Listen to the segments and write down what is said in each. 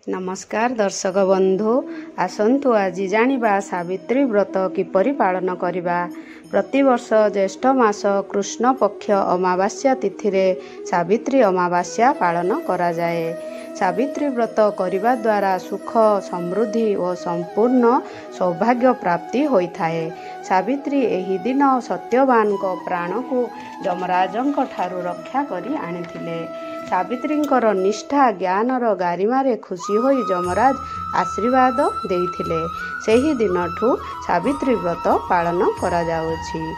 नमस्कार दर्शक बंधु आसंतु आज जानिबा सावित्री व्रत किपरि पालन करिबा। प्रतिवर्ष ज्येष्ठ मास कृष्ण पक्ष अमावास्या तिथि रे सावित्री अमावास्या पालन करा जाए। सावित्री व्रत करिबा द्वारा सुख समृद्धि और संपूर्ण सौभाग्य प्राप्ति होइथाए। सावित्री एही दिन सत्यवान को प्राण को यमराजंक ठारू रक्षा करी आनिथिले। सावित्रींकर निष्ठा ज्ञानर गारिमारे खुशी होई यमराज आशीर्वाद देइथिले। सेही दिनठू सावित्री व्रत पालन करा जाउछि।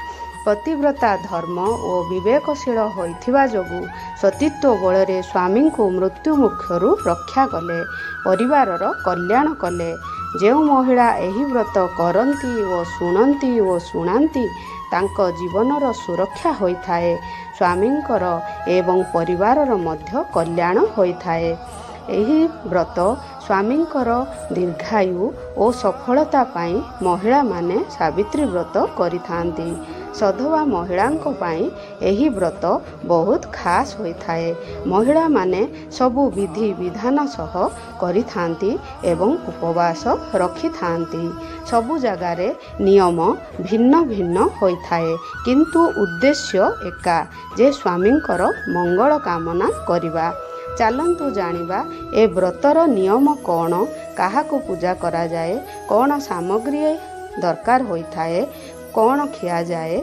पतिव्रता धर्म और विवेकशील होइथिबा जोगु सतीत्व बଳରେ स्वामी को मृत्यु मुखरू रक्षा कले, परिवारर कल्याण कले। जो महिला एही व्रत करती और शुणती और शुणाती तांको जीवनर सुरक्षा होइथाए, स्वामींकर एवं परिवारर मध्य कल्याण होइथाए। एही व्रत स्वामींकर दीर्घायु और सफलता पाई महिला माने सावित्री व्रत करिथांती। सधवा महिलांको पाई एही व्रत बहुत खास होइथाए। महिला माने सबु विधि विधान सह करिथांती एवं उपवास रखिथांती। सबु जगारे नियम भिन्न भिन्न होइथाए, किंतु उद्देश्य एका, जे स्वामींकर मंगल कामना करिबा। चालंतु जानिबा ए व्रतर नियम कौन, काहाको पूजा करा जाए, कौन सामग्री दरकार होइथाए, कौन खिया जाए,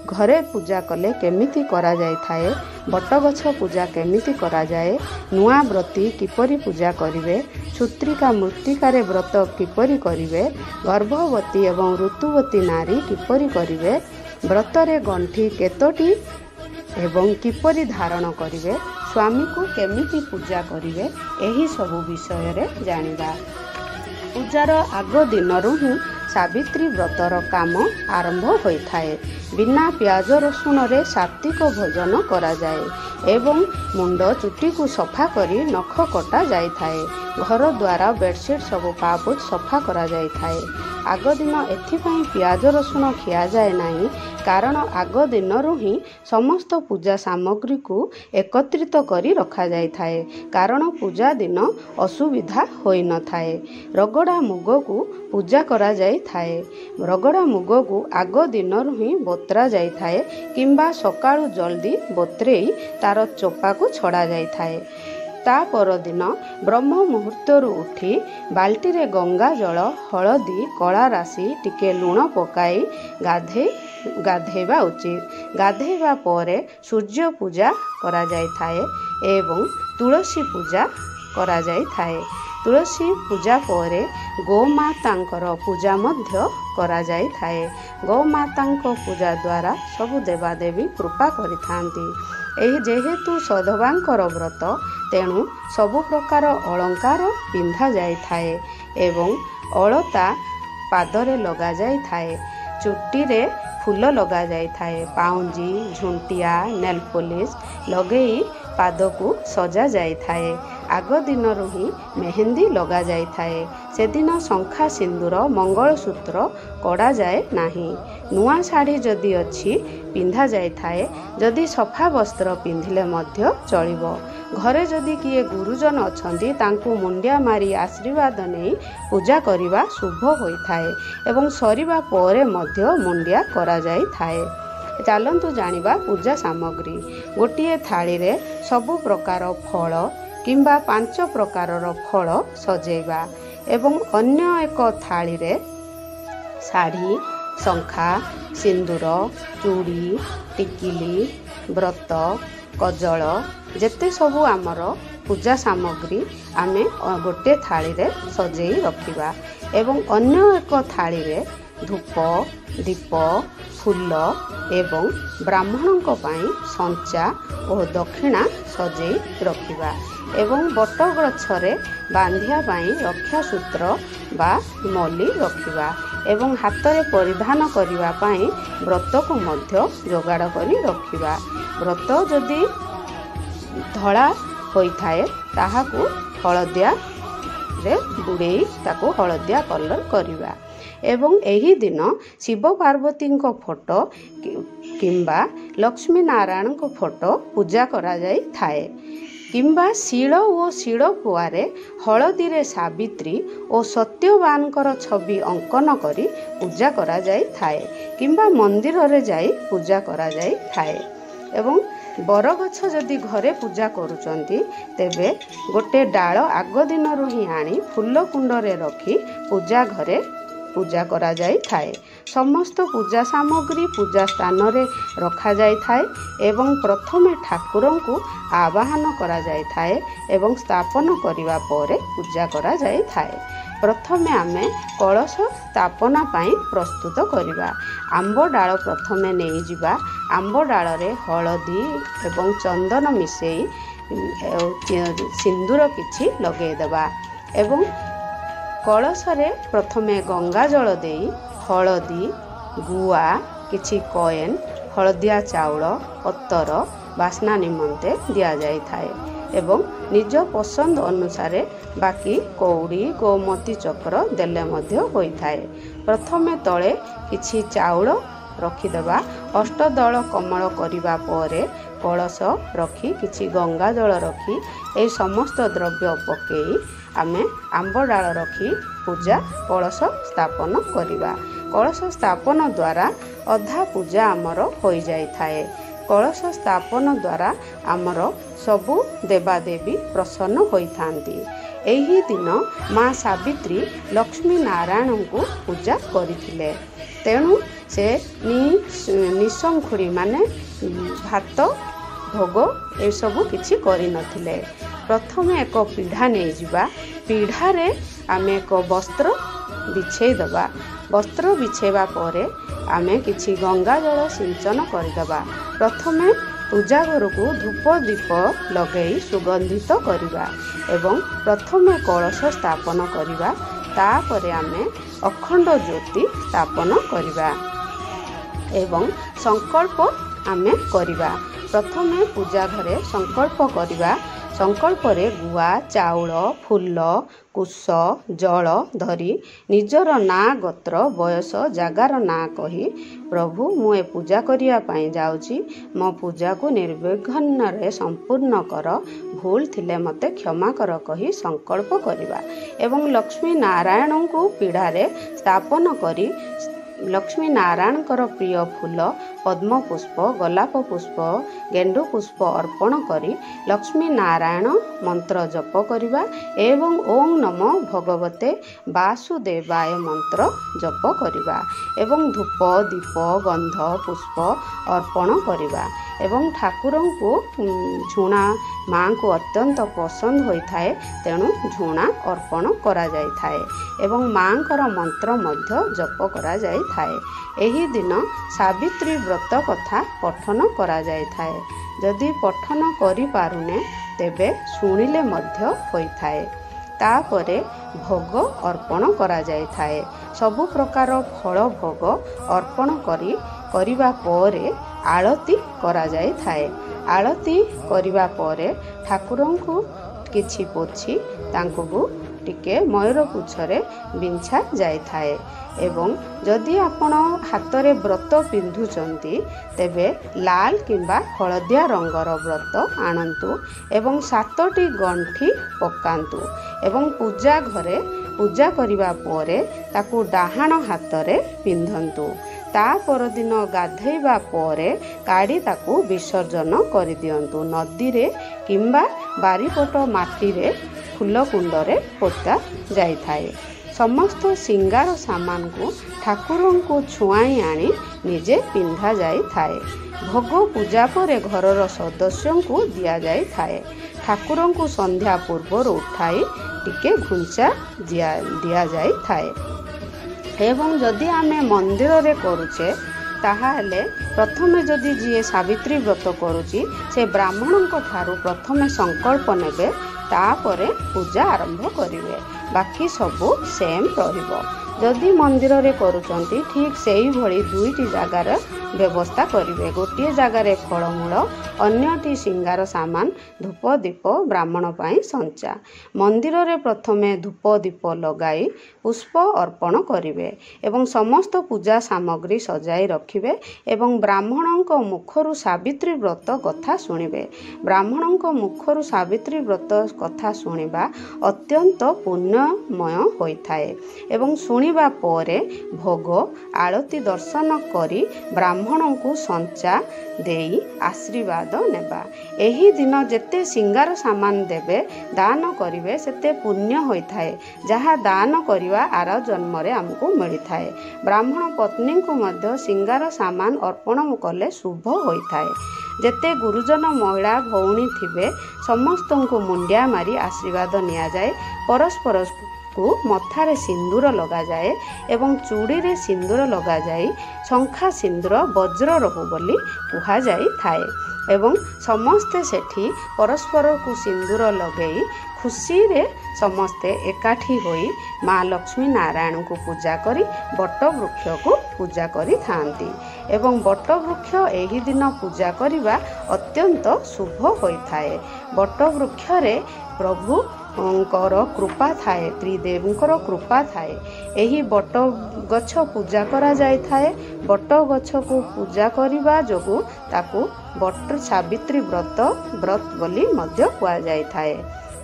घरे पूजा कले केमिति करा जाय थाए, बटगछ पूजा केमिति करा जाए, नुआ व्रती किपरि पूजा करिवे, क्षुत्रिका मृत्तिकारे व्रत किपरि करिवे, गर्भवती एवं ऋतुवती नारी किपरि करिवे, व्रतरे गंठी केतोटी एवं किपरि धारण करिवे, स्वामी को केमिति पूजा करिवे, एही सबु विषय रे जानिबा। पूजार आग दिनरू ही सावित्री व्रतर काम आरंभ होइथाए। बिना प्याज रसुण रे सात्विक भोजन करा जाए एवं मुंड चुटी को सफा करी नख कटा जाय थाए। घर द्वारा बेडशीट सब पापुच सफा करा जाय थाए। आग दिन एथिपाई प्याज रसुण खिया जाए नहीं, कारण आग दिनरू ही समस्त पूजा सामग्री को एकत्रित करी रखा जाय थाए, कारण पूजा दिन असुविधा होई न थाए। रगड़ा मुग को पूजा करा जाय थाए। रगड़ा मुग को आग दिनरू ही बोतरा जाय थाए, किंबा सकाळु जल्दी बोतरेई तार चोपा को छड़ा जाय थाए। ता पर दिन ब्रह्म मुहूर्तरू उठी बाल्टी रे गंगा जल, हलदी, कला राशि, टिके लुण पकाई गाधेबा उचित। गाधेबा परे सूर्य पूजा करा जाय थाए एवं तुलसी पूजा करा जाय थाए। तुलसी पूजा परे गोमातांकर पूजा मध्य करा जाय थाए। गोमातांको पूजा द्वारा सबु देवादेवी कृपा करिथांती। एही जेहेतु सधवांकर व्रत, तेणु सबु प्रकार अलंकार पिंधा जाय थाए एवं अलता पादरे लगा जाय थाए। चुट्टी रे फूल लगा जाय थाए। पाउंजी, झुंटिया, नेल पॉलिश लगेई पाद को सजा जाय थाए। आग दिनरू ही मेहंदी लगा जाय थाए। से दिन शंखा, सिंदूर, मंगलसूत्र कड़ा जाए नहीं। नुआ शाढ़ी जदि अच्छी पिंधा जाय थाए। जदि सफा वस्त्र पिंधिले मध्य चलिबो। घरे जदि किए गुरुजन अछंती तांकु मुंडिया मारी आशीर्वाद नहीं पूजा करिबा शुभ होई थाए एवं सरिबा परे मध्य मुंडिया करा जाय थाए। चालंतु जानिबा पूजा सामग्री। गोटिए थाली रे सबु प्रकार फल किंबा 5 प्रकारर फल सजेबा एवं अन्य एक थाली रे शाढ़ी, शंखा, सिंदूर, चूड़ी, टिकिली, व्रत, कजल जेते सबु आमर पूजा सामग्री आमे गोटे थाली रे सजेई रखिबा एवं अन्य एक थाली रे धूप, दीप, फूल एवं ब्राह्मणों पाई संचा और दक्षिणा सजेई रखिबा एवं बट गछरे बांधिया पाई रक्षा सूत्र बा मली रखिबा एवं हाथ रे परिधान करिवा पाई व्रत को मध्य जोगाड़ करी रखिबा। व्रत जदि धड़ा होइथाए ताहाकू हलदिया रे बुड़ेई ताकू हलदिया कलर करिबा एवं एही दिन शिव पार्वती को फोटो किंबा लक्ष्मी नारायण को फोटो पूजा करा जाय थाए। କିମ୍ବା ଶିଳ ଓ ଶିଳପୁଆରେ ହଳଦୀରେ ସାବିତ୍ରୀ ଓ ସତ୍ୟବାନଙ୍କର ଛବି ଅଙ୍କନ କରି ପୂଜା କରାଯାଇଥାଏ କିମ୍ବା ମନ୍ଦିରରେ ଯାଇ ପୂଜା କରାଯାଇଥାଏ। ଏବଂ ବରଗଛ ଯଦି ଘରେ ପୂଜା କରୁଛନ୍ତି ତେବେ ଗୋଟେ ଡାଳ ଆଗ ଦିନରୁ ହିଁ ଆଣି ଫୁଲ କୁଣ୍ଡରେ ରଖି ପୂଜା ଘରେ ପୂଜା କରାଯାଇଥାଏ। ସମସ୍ତ ପୂଜା ସାମଗ୍ରୀ ପୂଜା ସ୍ଥାନରେ ରଖାଯାଇଥାଏ ଏବଂ ପ୍ରଥମେ ଠାକୁରଙ୍କୁ ଆବାହନ କରାଯାଇଥାଏ ଏବଂ ସ୍ଥାପନ କରିବା ପରେ ପୂଜା କରାଯାଇଥାଏ। ପ୍ରଥମେ ଆମେ କଳସ ସ୍ଥାପନା ପାଇଁ ପ୍ରସ୍ତୁତ କରିବା। ଆମ୍ବ ଡାଳ ପ୍ରଥମେ ନେଇଯିବା। ଆମ୍ବ ଡାଳରେ ହଳଦୀ ଏବଂ ଚନ୍ଦନ ମିଶାଇ ସିନ୍ଦୁର କିଛି ଲଗାଇଦେବା ଏବଂ କଳସରେ ପ୍ରଥମେ ଗଙ୍ଗା ଜଳ ଦେଇ ହଳଦୀ, ଗୁଆ, କିଛି କଏନ୍, ହଳଦିଆ ଚାଉଳ, ଅତର ବାସ୍ନା ନିମନ୍ତେ ଦିଆଯାଇଥାଏ ଏବଂ ନିଜ ପସନ୍ଦ ଅନୁସାରେ ବାକି କଉଡ଼ି, ଗୋମତୀ ଚକ୍ର ଦେଲେ ମଧ୍ୟ ହୋଇଥାଏ। ପ୍ରଥମେ ତଳେ କିଛି ଚାଉଳ ରଖିଦେବା। ଅଷ୍ଟଦଳ କମଳ କରିବା ପରେ କଳସ ରଖି କିଛି ଗଙ୍ଗା ଜଳ ରଖି ଏହି ସମସ୍ତ ଦ୍ରବ୍ୟ ପକାଇ ଆମେ ଆମ୍ବ ଡାଳ ରଖି ପୂଜା କଳସ ସ୍ଥାପନ କରିବା। କଳସ ସ୍ଥାପନ ଦ୍ୱାରା ଅଧା ପୂଜା ଆମର ହୋଇଯାଇଥାଏ। କଳସ ସ୍ଥାପନ ଦ୍ୱାରା ଆମର ସବୁ ଦେବାଦେବୀ ପ୍ରସନ୍ନ ହୋଇଥାନ୍ତି। ଏହି ଦିନ ମା ସାବିତ୍ରୀ ଲକ୍ଷ୍ମୀ ନାରାୟଣଙ୍କୁ ପୂଜା କରିଥିଲେ। ତେଣୁ ସେ ନିଶଙ୍ଖୁଡ଼ି ମାନେ ଭାତ ଭୋଗ ଏସବୁ କିଛି କରିନଥିଲେ। ପ୍ରଥମେ ଏକ ପିଢ଼ା ନେଇଯିବା। ପିଢ଼ାରେ ଆମେ ଏକ ବସ୍ତ୍ର ବିଛେଇ ଦେବା। ବସ୍ତ୍ର ବିଛେଇବା ପରେ ଆମେ କିଛି ଗଙ୍ଗା ଜଳ ସିଞ୍ଚନ କରିଦେବା। ପ୍ରଥମେ ପୂଜା ଘରକୁ ଧୂପ ଦୀପ ଲଗାଇ ସୁଗନ୍ଧିତ କରିବା ଏବଂ ପ୍ରଥମେ କଳସ ସ୍ଥାପନ କରିବା। ତାପରେ ଆମେ ଅଖଣ୍ଡ ଜ୍ୟୋତି ସ୍ଥାପନ କରିବା ଏବଂ ସଂକଳ୍ପ ଆମେ କରିବା। ପ୍ରଥମେ ପୂଜା ଘରେ ସଂକଳ୍ପ କରିବା। ସଂକଳ୍ପରେ ଗୁଆ, ଚାଉଳ, ଫୁଲ, କୁଶ, ଜଳ ଧରି ନିଜର ନାଁ, ଗୋତ୍ର, ବୟସ, ଜାଗାର ନାଁ କହି ପ୍ରଭୁ ମୁଁ ଏ ପୂଜା କରିବା ପାଇଁ ଯାଉଛି, ମୋ ପୂଜାକୁ ନିର୍ବିଘ୍ନରେ ସମ୍ପୂର୍ଣ୍ଣ କର, ଭୁଲ ଥିଲେ ମୋତେ କ୍ଷମା କର କହି ସଂକଳ୍ପ କରିବା ଏବଂ ଲକ୍ଷ୍ମୀ ନାରାୟଣଙ୍କୁ ପିଢ଼ାରେ ସ୍ଥାପନ କରି ଲକ୍ଷ୍ମୀ ନାରାୟଣଙ୍କର ପ୍ରିୟ ଫୁଲ ପଦ୍ମ ପୁଷ୍ପ, ଗୋଲାପ ପୁଷ୍ପ, ଗେଣ୍ଡୁ ପୁଷ୍ପ ଅର୍ପଣ କରି ଲକ୍ଷ୍ମୀ ନାରାୟଣ ମନ୍ତ୍ର ଜପ କରିବା ଏବଂ ଓಂ ନମୋ ଭଗବତେ ବାସୁଦେବାୟ ମନ୍ତ୍ର ଜପ କରିବା ଏବଂ ଧୂପ ଦୀପ ଗନ୍ଧ ପୁଷ୍ପ ଅର୍ପଣ କରିବା ଏବଂ ଠାକୁରଙ୍କୁ ଝୁଣା ମାଙ୍କୁ ଅତ୍ୟନ୍ତ ପସନ୍ଦ ହୋଇଥାଏ, ତେଣୁ ଝୁଣା ଅର୍ପଣ କରାଯାଇଥାଏ ଏବଂ ମାଙ୍କର ମନ୍ତ୍ର ମଧ୍ୟ ଜପ କରାଯାଇଥାଏ। ଏହି ଦିନ ସାବିତ୍ରୀ ବ୍ରତ କଥା ପଠନ କରାଯାଇଥାଏ। ଯଦି ପଠନ କରିପାରୁନେ ତେବେ ଶୁଣିଲେ ମଧ୍ୟ ହୋଇଥାଏ। ତାପରେ ଭୋଗ ଅର୍ପଣ କରାଯାଇଥାଏ। ସବୁ ପ୍ରକାର ଫଳ ଭୋଗ ଅର୍ପଣ କରିବା ପରେ ଆଳତି କରାଯାଇଥାଏ। ଆଳତି କରିବା ପରେ ଠାକୁରଙ୍କୁ କିଛି ପୋଛି ତାଙ୍କୁ ଟିକେ ମୟୂର ପୁଚ୍ଛରେ ବିଞ୍ଛା ଯାଇଥାଏ ଏବଂ ଯଦି ଆପଣ ହାତରେ ବ୍ରତ ପିନ୍ଧୁଛନ୍ତି ତେବେ ଲାଲ କିମ୍ବା ହଳଦିଆ ରଙ୍ଗର ବ୍ରତ ଆଣନ୍ତୁ ଏବଂ 7ଟି ଗଣ୍ଠି ପକାନ୍ତୁ ଏବଂ ପୂଜା ଘରେ ପୂଜା କରିବା ପରେ ତାକୁ ଡାହାଣ ହାତରେ ପିନ୍ଧନ୍ତୁ। ତା ପରଦିନ ଗାଧୋଇବା ପରେ କାଢ଼ି ତାକୁ ବିସର୍ଜନ କରିଦିଅନ୍ତୁ। ନଦୀରେ କିମ୍ବା ବାରିପଟ ମାଟିରେ ଫୁଲ କୁଣ୍ଡରେ ପୋତା ଯାଇଥାଏ। ସମସ୍ତ ସିଙ୍ଗାର ସାମାନକୁ ଠାକୁରଙ୍କୁ ଛୁଆଇ ଆଣି ନିଜେ ପିନ୍ଧା ଯାଇଥାଏ। ଭୋଗ ପୂଜା ପରେ ଘରର ସଦସ୍ୟଙ୍କୁ ଦିଆଯାଇଥାଏ। ଠାକୁରଙ୍କୁ ସନ୍ଧ୍ୟା ପୂର୍ବରୁ ଉଠାଇ ଟିକେ ଘୁଞ୍ଚା ଦିଆଯାଇଥାଏ ଏବଂ ଯଦି ଆମେ ମନ୍ଦିରରେ କରୁଛେ ତାହେଲେ ପ୍ରଥମେ ଯଦି ଯିଏ ସାବିତ୍ରୀ ବ୍ରତ କରୁଛି ସେ ବ୍ରାହ୍ମଣଙ୍କ ଠାରୁ ପ୍ରଥମେ ସଂକଳ୍ପ ନେବେ, ତାପରେ ପୂଜା ଆରମ୍ଭ କରିବେ। ବାକି ସବୁ ସେମ୍ ରହିବ। जदि मंदिर रे करूचंती ठीक सेही भली दुईटी जगार व्यवस्था करिवे। गोटे जगार फलमूल अन्यटी सिंगार सामान धूप दीप ब्राह्मण पाई संचा। मंदिर रे प्रथमे धूप दीप लगाई पुष्प अर्पण करिवे एवं समस्त पूजा सामग्री सजाई रखिवे एवं ब्राह्मणों मुखरु सावित्री व्रत कथा शुणिबे। ब्राह्मणों मुखरु सावित्री व्रत कथा शुणिबा अत्यंत पुण्यमय होइथाए एवं शुणिबा परे भोग आरती दर्शन करी ब्राह्मणों को संचा देई आशीर्वाद नेबा। एही दिन जेते सिंगार सामान देबे दान करिवे सेते पुण्य होइथाए जहा दान करिवा आर जन्म रे हमको मिलिथाए। ब्राह्मण पत्नी को मध्य सिंगार सामान अर्पण कले शुभ होइथाए। जेते गुरुजन महिला भौणी थिबे समस्त को मुंडिया मारी आशीर्वाद निया जाए। परस्पर को मथारे सिंदूर लगा जाए एवं चूड़ी रे सिंदूर लगा जाए। शंखा सिंदूर वज्र रहु बोली कुहा जाई थाए एवं समस्ते सेठी परस्पर को सिंदूर लगेई खुशी रे समस्ते एकाठी होई माँ लक्ष्मी नारायण को पूजा करी बट वृक्ष को पूजा करी थांती एवं बट वृक्ष एही दिन पूजा करिबा अत्यंत शुभ होइथाए। बट वृक्ष रे प्रभु कृपा थाए त्रिदेवंकर कृपा थाए। एही बट गछ पूजा करा जाय थाए। बट गछ को पूजा करिबा जोगु ताकू बट सावित्री व्रत बोली मध्य कुआ जाय थाए।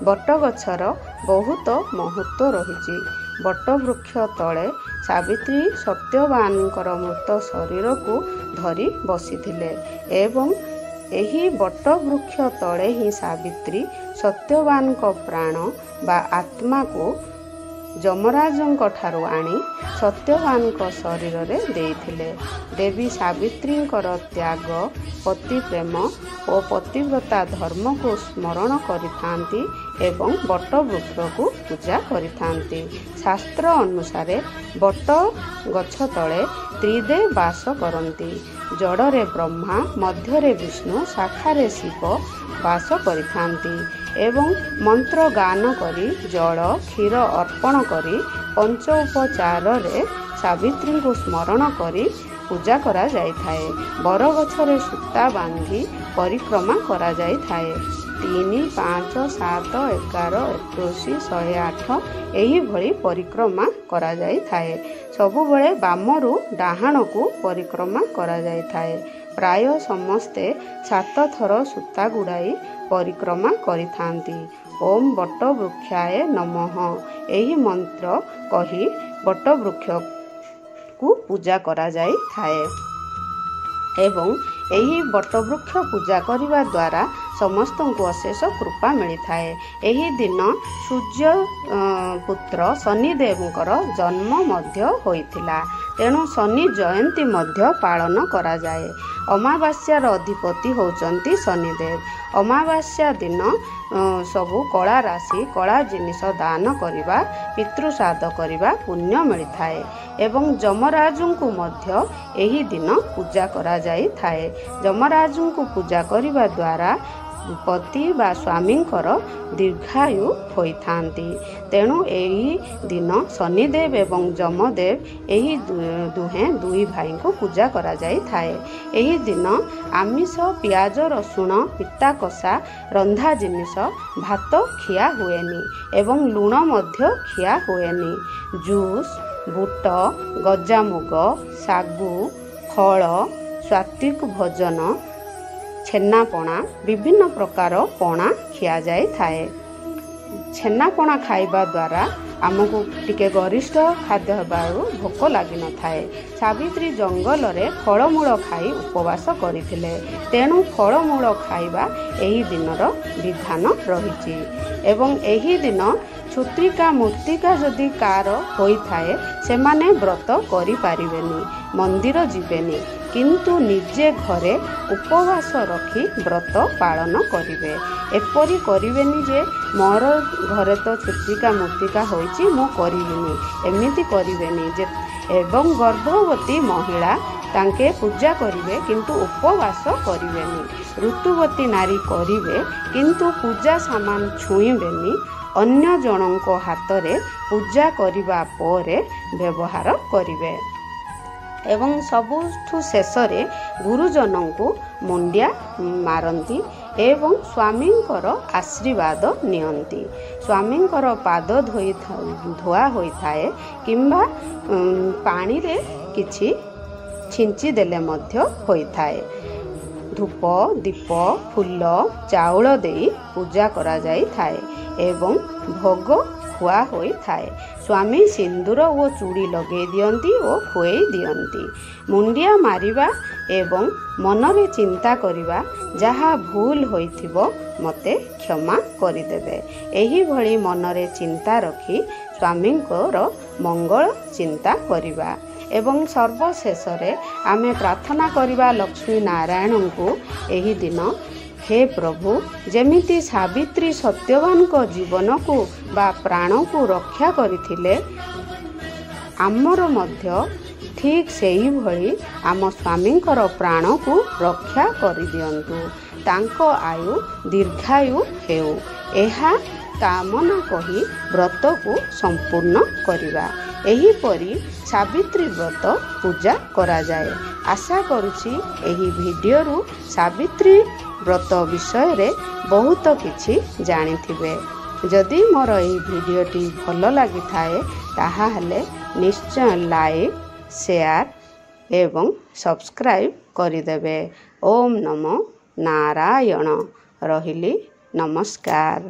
बट गछर बहुत महत्व रहिछि। बट वृक्ष तले सावित्री सत्यवानकर मृत शरीर को धरी बसिथिले एवं एही बट वृक्ष तले ही सावित्री सत्यवान को प्राण बा आत्मा को जमराजंक ठारू आनी सत्यवान को शरीर रे देइथिले। देवी सावित्री त्याग पति प्रेम और पतिव्रता धर्म को स्मरण करिथांती एवं बट वृक्ष को पूजा करिथांती। शास्त्र अनुसार बट गछ तले त्रिदेव वास करती। जड़रे ब्रह्मा मध्यरे विष्णु शाखारे शिव वास करिथांती एवं मंत्र गान करी जल क्षीर अर्पण करी पंच उपचार रे सावित्री को स्मरण करी पूजा करा जाय थाए। बरगछरे सूता बांधी परिक्रमा करा जाय थाए। 3, 5, 7, 11, 21, 108 एही भली परिक्रमा करा जाय थाए। सबुबले बामरू डाहाण को परिक्रमा करा जाय थाए। प्राय समस्ते 7 थर सूता गुड़ाई परिक्रमा करिथांती। ओम बट वृक्षाय नमः एही मंत्र कही बट वृक्ष को पूजा करा जाय थाए एवं एही बट वृक्ष पूजा करिबा द्वारा समस्त को अशेष कृपा मिली थाए। एही दिन सूर्य पुत्र शनिदेवंकर जन्म मध्य होइथिला तेणु शनि जयंती मध्य पालन करा जाए। अमावास्यार अधिपति होचंती शनिदेव। अमावास्या दिन सबु कला राशि कला जिनिस दान करिबा पितृश्राद्ध करिबा पुण्य मिलिथाए एवं जमराजु को मध्य एही दिन पूजा करा जाई थाए। जमराजु को पूजा करिबा द्वारा पति बा स्वामींकर दीर्घायु होइथांती। तेणु एही दिन शनिदेव एवं जमदेव एही दुहे दुई भाई को पूजा करा जाई थाए। एही दिन आमिष पियाज रसुण पिता कषा रंधा जिनिस भात खिया हुएनी एवं लुण मध्य खिया हुएनी। जूस बुट गजामुग सागु फल सात्विक भोजन छेनापणा विभिन्न प्रकार पणा खिया जाए थाए। छेनापणा खाइबा द्वारा आमको टिके गरिष्ठ खाद्य हेबारु भोक लागि न थाए। सावित्री जंगल रे फलमूल खाई उपवास करिथिले तेणु फलमूल खाइबा एही दिनर विधान रहिछि एवं एही दिन क्षुत्रिका मूर्तिका जदि कार होई थाए सेमाने व्रत करि पारिबेनी मंदिर जिबेनी किंतु निजे घरे उपवास रखी व्रत पालन करिवे। एपरि करिवेनी जे मोर घरे तो क्षुत्रिका मूर्तिका होइछि मु करिबिनी एमिति करिवेनी जे एवं गर्भवती महिला तांके पूजा करिवे किंतु उपवास करिवेनी। ऋतुवती नारी करिवे किंतु पूजा सामान छुईबेनी ଅନ୍ୟ ଜଣଙ୍କ ହାତରେ ପୂଜା କରିବା ପରେ ବ୍ୟବହାର କରିବେ। ଏବଂ ସବୁଠୁ ଶେଷରେ ଗୁରୁଜନଙ୍କୁ ମୁଣ୍ଡିଆ ମାରନ୍ତି ଏବଂ ସ୍ୱାମୀଙ୍କର ଆଶୀର୍ବାଦ ନିଅନ୍ତି। ସ୍ୱାମୀଙ୍କର ପାଦ ଧୁଆ ହୋଇଥାଏ କିମ୍ବା ପାଣିରେ କିଛି ଛିଞ୍ଚି ଦେଲେ ମଧ୍ୟ ହୋଇଥାଏ। ଧୂପ ଦୀପ ଫୁଲ ଚାଉଳ ଦେଇ ପୂଜା କରାଯାଇଥାଏ ଏବଂ ଭୋଗ ଖୁଆ ହୋଇଥାଏ। ସ୍ୱାମୀ ସିନ୍ଦୁର ଓ ଚୁଡ଼ି ଲଗାଇ ଦିଅନ୍ତି ଓ ଖୁଆଇ ଦିଅନ୍ତି। ମୁଣ୍ଡିଆ ମାରିବା ଏବଂ ମନରେ ଚିନ୍ତା କରିବା, ଯାହା ଭୁଲ ହୋଇଥିବ ମୋତେ କ୍ଷମା କରିଦେବେ। ଏହିଭଳି ମନରେ ଚିନ୍ତା ରଖି ସ୍ୱାମୀଙ୍କର ମଙ୍ଗଳ ଚିନ୍ତା କରିବା ଏବଂ ସର୍ବଶେଷରେ ଆମେ ପ୍ରାର୍ଥନା କରିବା ଲକ୍ଷ୍ମୀ ନାରାୟଣଙ୍କୁ ଏହି ଦିନ, ହେ ପ୍ରଭୁ, ଯେମିତି ସାବିତ୍ରୀ ସତ୍ୟବାନଙ୍କ ଜୀବନକୁ ବା ପ୍ରାଣକୁ ରକ୍ଷା କରିଥିଲେ, ଆମର ମଧ୍ୟ ଠିକ୍ ସେହିଭଳି ଆମ ସ୍ୱାମୀଙ୍କର ପ୍ରାଣକୁ ରକ୍ଷା କରିଦିଅନ୍ତୁ। ତାଙ୍କ ଆୟୁ ଦୀର୍ଘାୟୁ ହେଉ, ଏହା କାମନା କହି ବ୍ରତକୁ ସମ୍ପୂର୍ଣ୍ଣ କରିବା। ଏହିପରି ସାବିତ୍ରୀ ବ୍ରତ ପୂଜା କରାଯାଏ। ଆଶା କରୁଛି ଏହି ଭିଡ଼ିଓରୁ ସାବିତ୍ରୀ ବ୍ରତ ବିଷୟରେ ବହୁତ କିଛି ଜାଣିଥିବେ। ଯଦି ମୋର ଏହି ଭିଡ଼ିଓଟି ଭଲ ଲାଗିଥାଏ ତାହେଲେ ନିଶ୍ଚୟ ଲାଇକ୍ ସେୟାର ଏବଂ ସବସ୍କ୍ରାଇବ୍ କରିଦେବେ। ଓମ୍ ନମୋ ନାରାୟଣ। ରହିଲି, ନମସ୍କାର।